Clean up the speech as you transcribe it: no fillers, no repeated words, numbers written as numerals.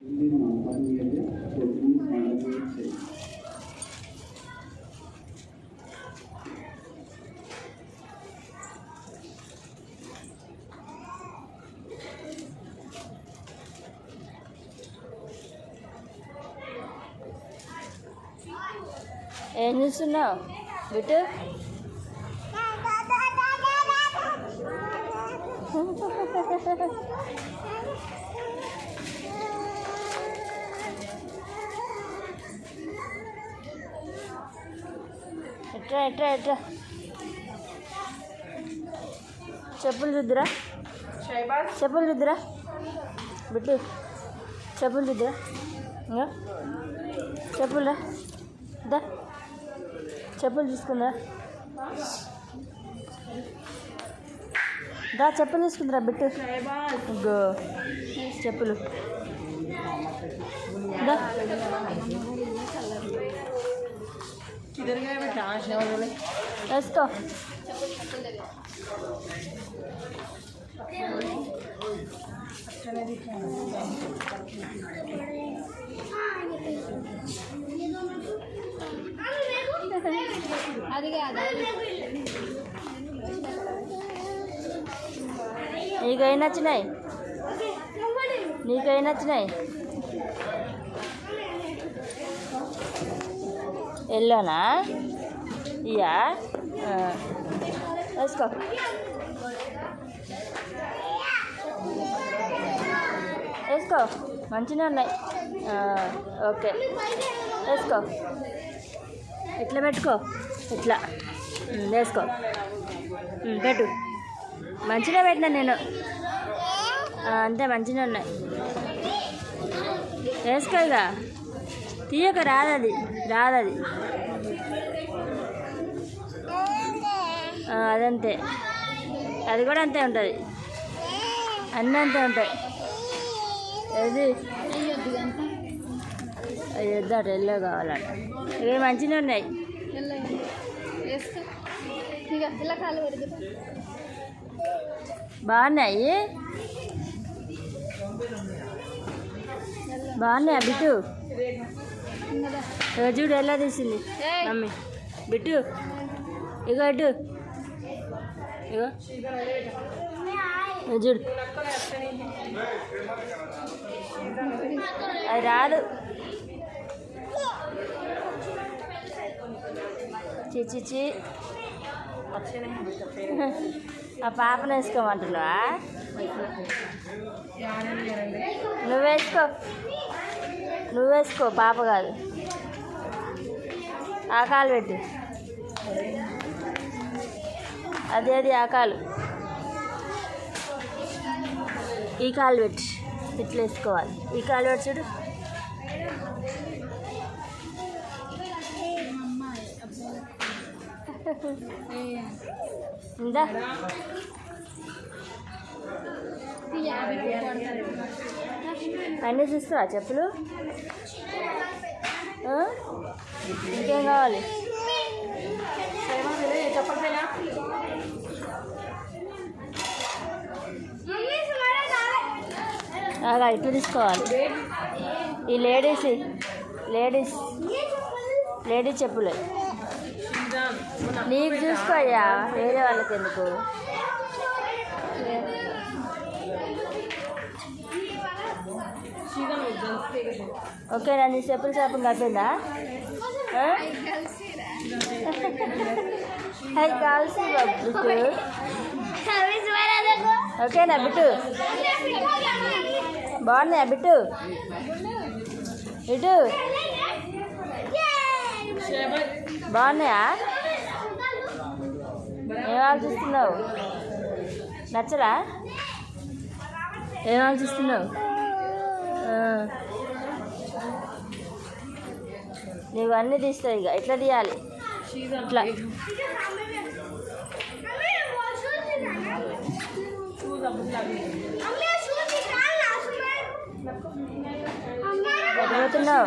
ఏం చూస్తున్నావు బిట్టు? ఎట్రా ఎట్రా ఎట్రా చెప్పులు రుద్దురా, చెప్పులు రుద్దురా బిట్టు, చెప్పులు రుద్దురా. ఇంకా చెప్పులురా, దా చెప్పులు తీసుకుందా, దా చెప్పులు తీసుకుందిరా బిట్టు. గో చెప్పులు దా. వేసుకో. నీకై నచ్చినాయి, నీకై నచ్చినాయి. ఎల్లోనా ఇయా, వేసుకో. వేసుకో, మంచిగా ఉన్నాయి. ఓకే వేసుకో. ఇట్లా పెట్టుకో, ఇట్లా వేసుకో. పెట్టు, మంచిగా పెట్టినా నేను. అంతే మంచిగా ఉన్నాయి. వేసుకో. ఇక తీయక రాదది, రాదది. అదంతే, అది కూడా అంతే ఉంటుంది. అన్నీ అంతే ఉంటాయి. అది వద్దట, ఎల్లో కావాలంట. ఇవి మంచిగా ఉన్నాయి. బాగున్నాయి, బాగున్నాయా బిట్టు? చూడు ఎలా తీసింది మమ్మీ. బిట్టు ఇగో ఇటు, ఇగో చూడు. అది రాదు. చిచి, ఆ పాపను వేసుకోమంటున్నావా? నువ్వేసుకో, నువ్వేసుకో, పాప కాదు. ఆ కాలు పెట్టు, అది అది ఆ కాలు. ఈ కాలు పెట్టి ఇట్లా వేసుకోవాలి. ఈ కాలు పెట్టి చూడు. ఇందా అన్నీ చూస్తావా చెప్పులు? ఇంకేం కావాలి? అలాగా ఇటు తీసుకోవాలి. ఈ లేడీస్ చెప్పులే నీకు చూసుకోయ్యా, వేరే వాళ్ళకి ఎందుకు? ఓకేనా? నీ చెప్పులు షాపింగ్ అయిపోయిందా? అవి కాల్సి బిట్టు. ఓకేనా బిట్టు? బాగున్నాయా బిట్టు? ఇటు బాగున్నాయా? ఏం ఆలోచిస్తున్నావు? నచ్చరా? ఏం ఆలోచిస్తున్నావు? నువ్వు అన్నీ తీస్తావు. ఇక ఎట్లా తీయాలి? ఇట్లా చదువుతున్నావు.